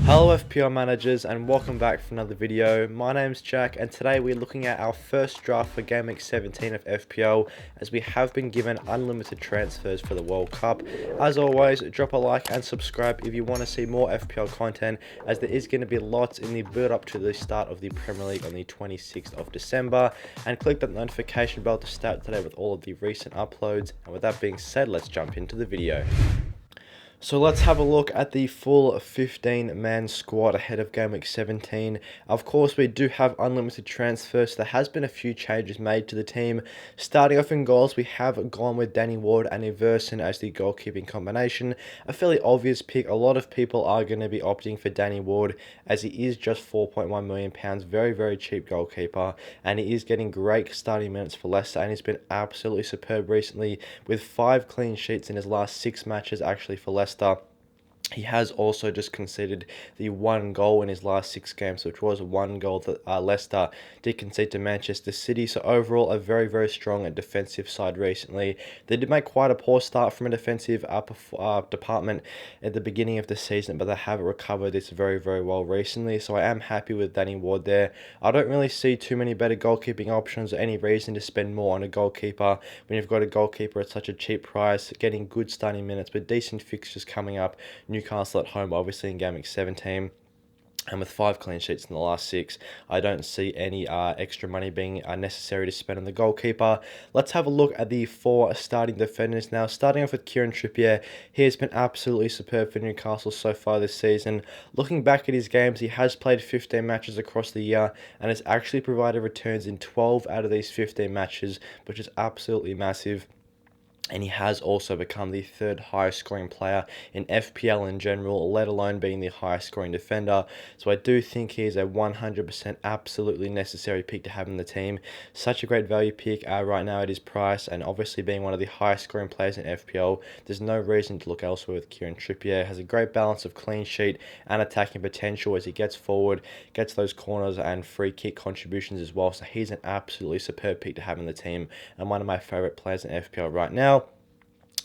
Hello FPL managers and welcome back for another video. My name's Jack and today we're looking at our first draft for Game Week 17 of FPL as we have been given unlimited transfers for the World Cup. As always, drop a like and subscribe if you want to see more FPL content, as there is going to be lots in the build up to the start of the Premier League on the 26th of December, and click that notification bell to start today with all of the recent uploads. And with that being said, let's jump into the video. So let's have a look at the full 15-man squad ahead of Game Week 17. Of course, we do have unlimited transfers. There has been a few changes made to the team. Starting off in goals, we have gone with Danny Ward and Everson as the goalkeeping combination. A fairly obvious pick. A lot of people are going to be opting for Danny Ward as he is just £4.1 million. Very, very cheap goalkeeper. And he is getting great starting minutes for Leicester, and he's been absolutely superb recently with 5 clean sheets in his last 6 matches actually for Leicester. He has also just conceded the 1 goal in his last 6 games, which was 1 goal that Leicester did concede to Manchester City. So overall, a very, very strong defensive side recently. They did make quite a poor start from a defensive department at the beginning of the season, but they have recovered this very, very well recently. So I am happy with Danny Ward there. I don't really see too many better goalkeeping options or any reason to spend more on a goalkeeper when you've got a goalkeeper at such a cheap price, getting good starting minutes with decent fixtures coming up. Newcastle at home, obviously, in Game Week 17. And with 5 clean sheets in the last 6, I don't see any extra money being necessary to spend on the goalkeeper. Let's have a look at the 4 starting defenders now. Starting off with Kieran Trippier, he has been absolutely superb for Newcastle so far this season. Looking back at his games, he has played 15 matches across the year and has actually provided returns in 12 out of these 15 matches, which is absolutely massive. And he has also become the 3rd highest scoring player in FPL in general, let alone being the highest scoring defender. So I do think he is a 100% absolutely necessary pick to have in the team. Such a great value pick right now at his price, and obviously being one of the highest scoring players in FPL, there's no reason to look elsewhere with Kieran Trippier. Has a great balance of clean sheet and attacking potential as he gets forward, gets those corners and free kick contributions as well. So he's an absolutely superb pick to have in the team and one of my favourite players in FPL right now.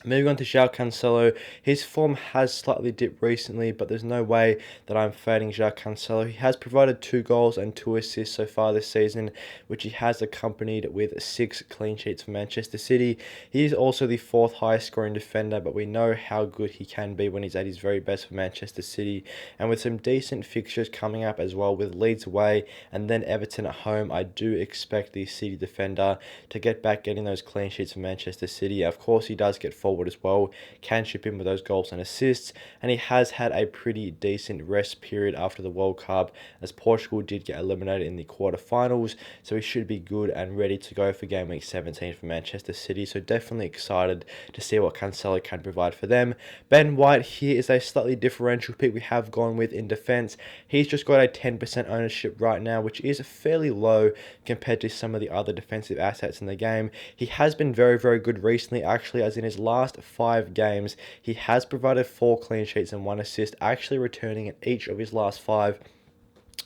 Moving on to João Cancelo, his form has slightly dipped recently, but there's no way that I'm fading João Cancelo. He has provided 2 goals and 2 assists so far this season, which he has accompanied with 6 clean sheets for Manchester City. He is also the 4th highest scoring defender, but we know how good he can be when he's at his very best for Manchester City. And with some decent fixtures coming up as well, with Leeds away and then Everton at home, I do expect the City defender to get back getting those clean sheets for Manchester City. Of course, he does get forward as well, can chip in with those goals and assists, and he has had a pretty decent rest period after the World Cup, as Portugal did get eliminated in the quarterfinals, so he should be good and ready to go for Game Week 17 for Manchester City. So definitely excited to see what Cancelo can provide for them. Ben White here is a slightly differential pick we have gone with in defense. He's just got a 10% ownership right now, which is fairly low compared to some of the other defensive assets in the game. He has been very, very good recently, actually, as in his last 5 games, he has provided 4 clean sheets and 1 assist, actually returning in each of his last 5.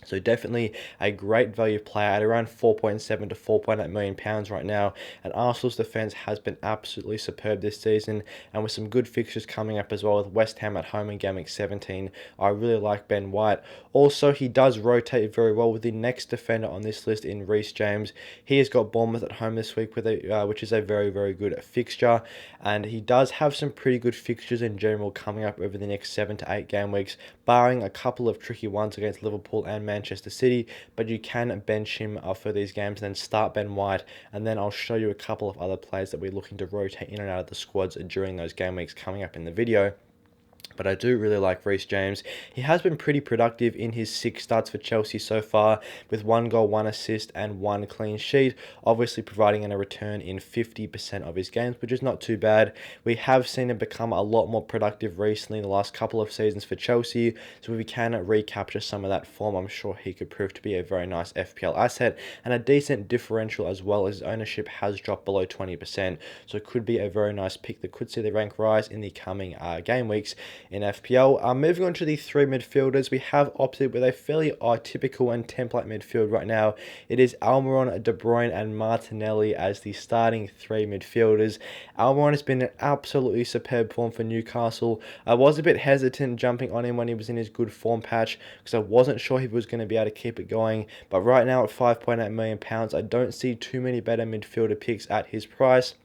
So definitely a great value player at around 4.7 to 4.8 million pounds right now. And Arsenal's defence has been absolutely superb this season, and with some good fixtures coming up as well with West Ham at home in Game Week 17. I really like Ben White. Also, he does rotate very well with the next defender on this list in Reece James. He has got Bournemouth at home this week, with which is a very, very good fixture. And he does have some pretty good fixtures in general coming up over the next 7 to 8 game weeks, barring a couple of tricky ones against Liverpool and Manchester City, but you can bench him for these games and then start Ben White, and then I'll show you a couple of other players that we're looking to rotate in and out of the squads during those game weeks coming up in the video. But I do really like Reece James. He has been pretty productive in his 6 starts for Chelsea so far, with 1 goal, 1 assist and 1 clean sheet, obviously providing a return in 50% of his games, which is not too bad. We have seen him become a lot more productive recently in the last couple of seasons for Chelsea, so if we can recapture some of that form, I'm sure he could prove to be a very nice FPL asset, and a decent differential as well, as his ownership has dropped below 20%, so it could be a very nice pick that could see the rank rise in the coming game weeks. in FPL. Moving on to the three midfielders, we have opted with a fairly typical and template midfield right now. It is Almiron, De Bruyne and Martinelli as the starting three midfielders. Almiron has been an absolutely superb form for Newcastle. I was a bit hesitant jumping on him when he was in his good form patch because I wasn't sure he was going to be able to keep it going. But right now at £5.8 million, I don't see too many better midfielder picks at his price.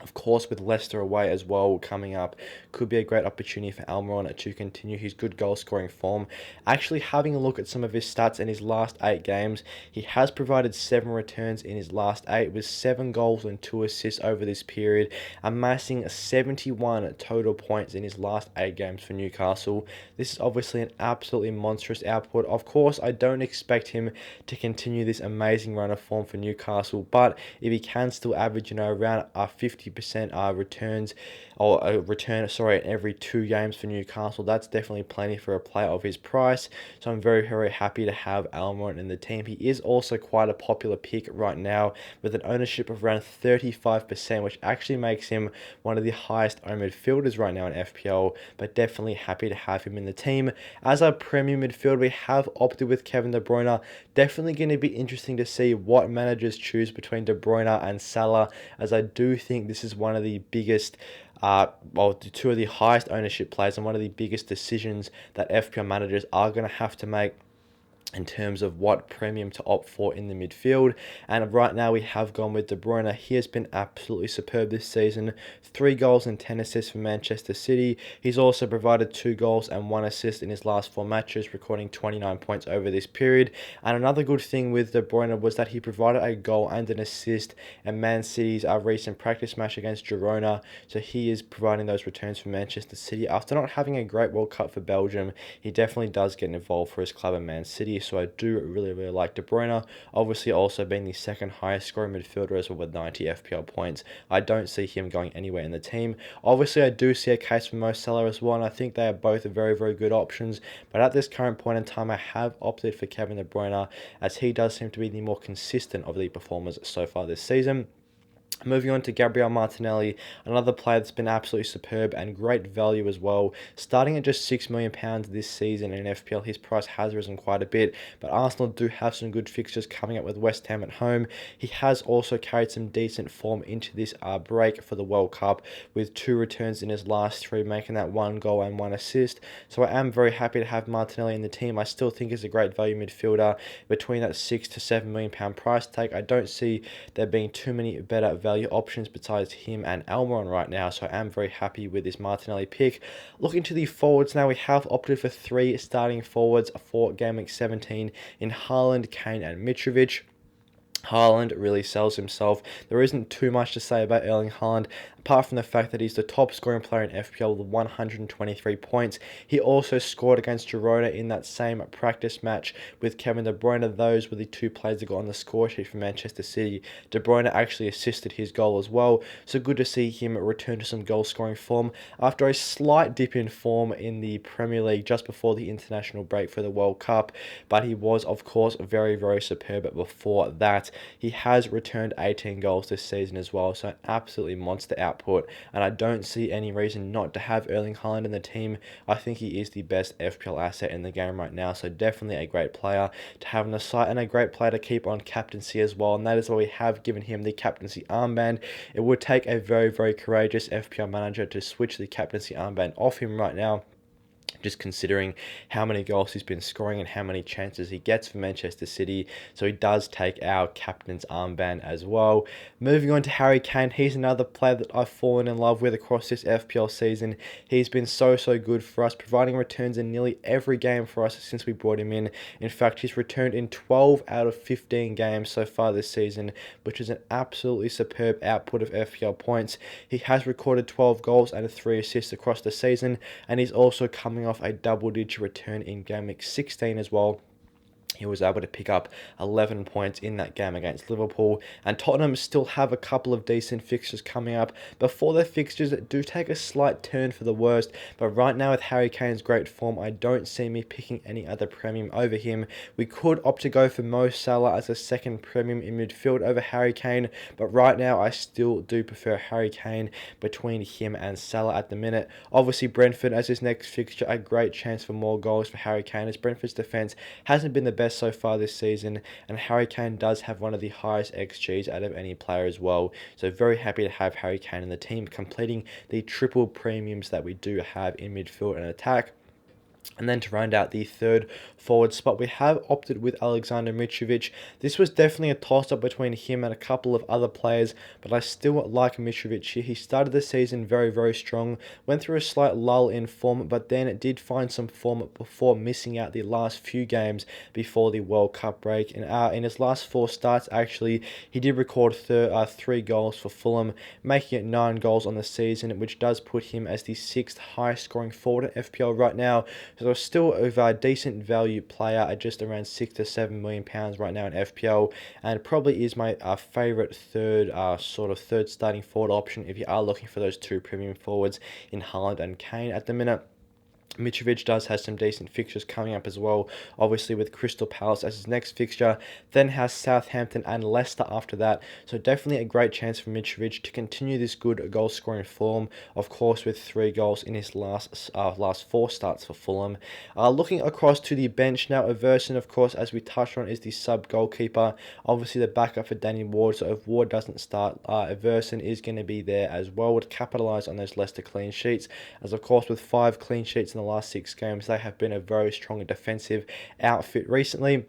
Of course, with Leicester away as well coming up, could be a great opportunity for Almiron to continue his good goal-scoring form. Actually, having a look at some of his stats in his last 8 games, he has provided 7 returns in his last 8 with 7 goals and 2 assists over this period, amassing 71 total points in his last 8 games for Newcastle. This is obviously an absolutely monstrous output. Of course, I don't expect him to continue this amazing run of form for Newcastle, but if he can still average, around 50% returns, or a return, every 2 games for Newcastle, that's definitely plenty for a player of his price. So I'm very, very happy to have Almiron in the team. He is also quite a popular pick right now with an ownership of around 35%, which actually makes him one of the highest owned midfielders right now in FPL, but definitely happy to have him in the team. As our premium midfield, we have opted with Kevin De Bruyne. Definitely going to be interesting to see what managers choose between De Bruyne and Salah, as I do think this is one of the biggest, two of the highest ownership players and one of the biggest decisions that FPL managers are going to have to make in terms of what premium to opt for in the midfield. And right now we have gone with De Bruyne. He has been absolutely superb this season. 3 goals and 10 assists for Manchester City. He's also provided 2 goals and 1 assist in his last 4 matches, recording 29 points over this period. And another good thing with De Bruyne was that he provided a goal and an assist in Man City's recent practice match against Girona. So he is providing those returns for Manchester City. After not having a great World Cup for Belgium, he definitely does get involved for his club in Man City. So I do really, really like De Bruyne. Obviously also being the second highest scoring midfielder as well with 90 FPL points. I don't see him going anywhere in the team. Obviously I do see a case for Mo Salah as well, and I think they are both very, very good options. But at this current point in time, I have opted for Kevin De Bruyne, as he does seem to be the more consistent of the performers so far this season. Moving on to Gabriel Martinelli, another player that's been absolutely superb and great value as well. Starting at just £6 million this season in FPL, his price has risen quite a bit, but Arsenal do have some good fixtures coming up with West Ham at home. He has also carried some decent form into this break for the World Cup, with 2 returns in his last 3, making that 1 goal and 1 assist. So I am very happy to have Martinelli in the team. I still think he's a great value midfielder between that £6 to £7 million price tag. I don't see there being too many better value options besides him and Almiron right now, so I am very happy with this Martinelli pick. Looking to the forwards now, we have opted for 3 starting forwards for Game Week 17 in Haaland, Kane and Mitrovic. Haaland really sells himself. There isn't too much to say about Erling Haaland, apart from the fact that he's the top scoring player in FPL with 123 points. He also scored against Girona in that same practice match with Kevin De Bruyne. Those were the 2 players that got on the score sheet for Manchester City. De Bruyne actually assisted his goal as well, so good to see him return to some goal scoring form after a slight dip in form in the Premier League just before the international break for the World Cup, but he was of course very, very superb before that. He has returned 18 goals this season as well, so an absolutely monster output, and I don't see any reason not to have Erling Haaland in the team. I think he is the best FPL asset in the game right now, so definitely a great player to have on the site and a great player to keep on captaincy as well, and that is why we have given him the captaincy armband. It would take a very, very courageous FPL manager to switch the captaincy armband off him right now, just considering how many goals he's been scoring and how many chances he gets for Manchester City. So he does take our captain's armband as well. Moving on to Harry Kane, he's another player that I've fallen in love with across this FPL season. He's been so good for us, providing returns in nearly every game for us since we brought him in. In fact, he's returned in 12 out of 15 games so far this season, which is an absolutely superb output of FPL points. He has recorded 12 goals and 3 assists across the season, and he's also coming off a double-digit return in Game Week 16 as well, He was able to pick up 11 points in that game against Liverpool, and Tottenham still have a couple of decent fixtures coming up before their fixtures do take a slight turn for the worst. But right now, with Harry Kane's great form, I don't see me picking any other premium over him. We could opt to go for Mo Salah as a second premium in midfield over Harry Kane, but right now I still do prefer Harry Kane between him and Salah at the minute. Obviously, Brentford as his next fixture, a great chance for more goals for Harry Kane, as Brentford's defence hasn't been the best so far this season, and Harry Kane does have one of the highest XGs out of any player as well. So very happy to have Harry Kane in the team, completing the triple premiums that we do have in midfield and attack. And then to round out the third forward spot, we have opted with Alexander Mitrovic. This was definitely a toss-up between him and a couple of other players, but I still like Mitrovic here. He started the season very, very strong, went through a slight lull in form, but then it did find some form before missing out the last few games before the World Cup break. And in his last 4 starts, actually, he did record 3 goals for Fulham, making it 9 goals on the season, which does put him as the 6th highest scoring forward at FPL right now. So still a decent value player at just around £6 to £7 million right now in FPL, and probably is my favourite third starting forward option if you are looking for those 2 premium forwards in Haaland and Kane at the minute. Mitrovic does have some decent fixtures coming up as well, obviously with Crystal Palace as his next fixture, then has Southampton and Leicester after that, so definitely a great chance for Mitrovic to continue this good goal scoring form, of course with 3 goals in his last 4 starts for Fulham. Looking across to the bench now, Everson, of course, as we touched on, is the sub goalkeeper, obviously the backup for Danny Ward, so if Ward doesn't start, Everson is going to be there as well to capitalise on those Leicester clean sheets, as of course with 5 clean sheets in the last 6 games, they have been a very strong defensive outfit recently.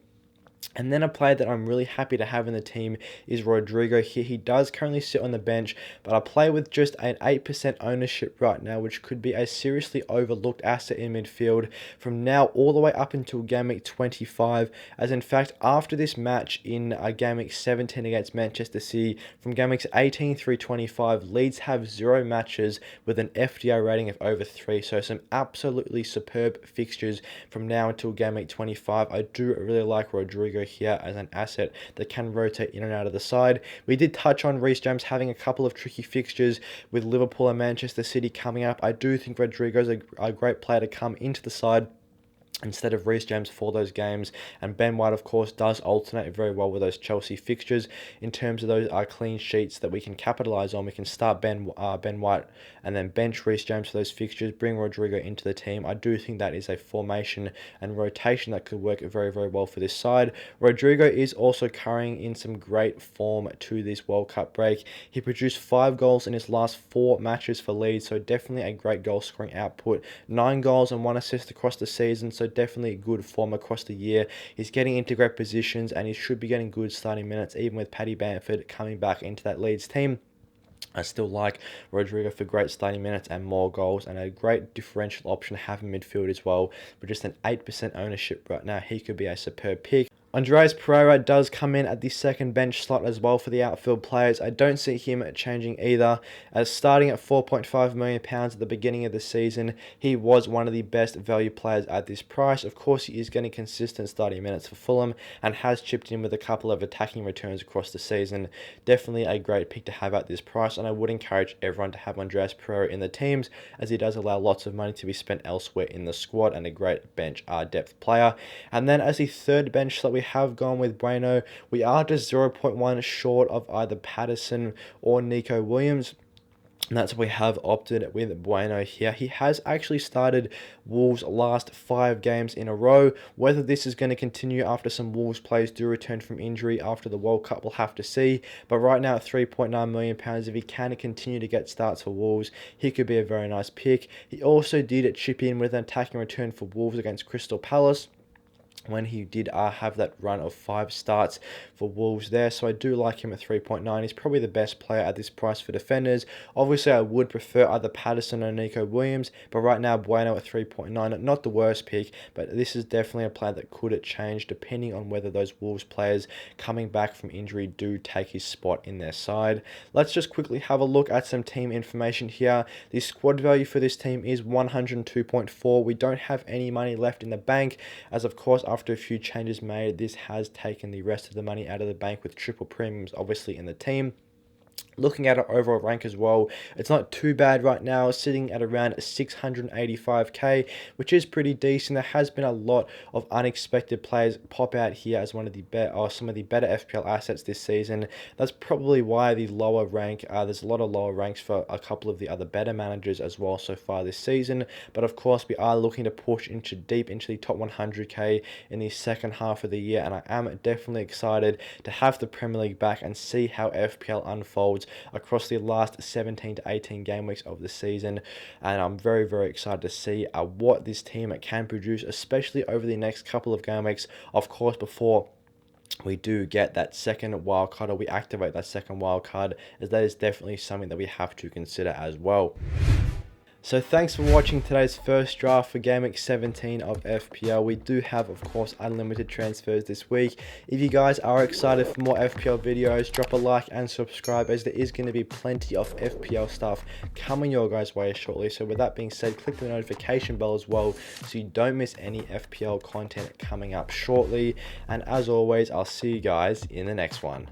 And then a player that I'm really happy to have in the team is Rodrigo here. He does currently sit on the bench, but I play with just an 8% ownership right now, which could be a seriously overlooked asset in midfield from now all the way up until Game Week 25. As in fact, after this match in Game Week 17 against Manchester City, from Game Weeks 18 through 25, Leeds have 0 matches with an FDI rating of over 3. So some absolutely superb fixtures from now until Game Week 25. I do really like Rodrigo here as an asset that can rotate in and out of the side. We did touch on Reece James having a couple of tricky fixtures with Liverpool and Manchester City coming up. I do think Rodrigo's a great player to come into the side instead of Reece James for those games, and Ben White of course does alternate very well with those Chelsea fixtures in terms of those clean sheets that we can capitalise on. We can start Ben White and then bench Reece James for those fixtures, bring Rodrigo into the team. I do think that is a formation and rotation that could work very, very well for this side. Rodrigo is also carrying in some great form to this World Cup break. He produced 5 goals in his last 4 matches for Leeds, so definitely a great goal scoring output. 9 goals and 1 assist across the season, so definitely good form across the year. He's getting into great positions and he should be getting good starting minutes, even with Paddy Bamford coming back into that Leeds team. I still like Rodrigo for great starting minutes and more goals, and a great differential option to have in midfield as well. With just an 8% ownership right now, he could be a superb pick. Andreas Pereira does come in at the second bench slot as well for the outfield players. I don't see him changing either, as starting at £4.5 million at the beginning of the season, he was one of the best value players at this price. Of course, he is getting consistent starting minutes for Fulham and has chipped in with a couple of attacking returns across the season. Definitely a great pick to have at this price, and I would encourage everyone to have Andreas Pereira in the teams, as he does allow lots of money to be spent elsewhere in the squad and a great bench depth player. And then as the third bench slot, we have gone with Bueno. We are just 0.1 short of either Patterson or Nico Williams, and that's why we have opted with Bueno here. He has actually started Wolves' last 5 games in a row. Whether this is going to continue after some Wolves players do return from injury after the World Cup, we'll have to see. But right now at £3.9 million, if he can continue to get starts for Wolves, he could be a very nice pick. He also did chip in with an attacking return for Wolves against Crystal Palace, when he did have that run of 5 starts for Wolves there. So I do like him at 3.9. He's probably the best player at this price for defenders. Obviously, I would prefer either Patterson or Nico Williams, but right now, Bueno at 3.9, not the worst pick, but this is definitely a player that could change depending on whether those Wolves players coming back from injury do take his spot in their side. Let's just quickly have a look at some team information here. The squad value for this team is 102.4. We don't have any money left in the bank, as of course, course, after a few changes made, this has taken the rest of the money out of the bank with triple premiums obviously in the team. Looking at our overall rank as well, it's not too bad right now, sitting at around 685k, which is pretty decent. There has been a lot of unexpected players pop out here as one of the some of the better FPL assets this season. That's probably why the lower rank, there's a lot of lower ranks for a couple of the other better managers as well so far this season. But of course, we are looking to push deep into the top 100k in the second half of the year, and I am definitely excited to have the Premier League back and see how FPL unfolds across the last 17 to 18 game weeks of the season. And I'm very, very excited to see what this team can produce, especially over the next couple of game weeks, of course, before we do get that second wild card, or we activate that second wild card, as that is definitely something that we have to consider as well. So thanks for watching today's first draft for Game Week 17 of FPL. We do have, of course, unlimited transfers this week. If you guys are excited for more FPL videos, drop a like and subscribe, as there is going to be plenty of FPL stuff coming your guys' way shortly. So with that being said, click the notification bell as well so you don't miss any FPL content coming up shortly. And as always, I'll see you guys in the next one.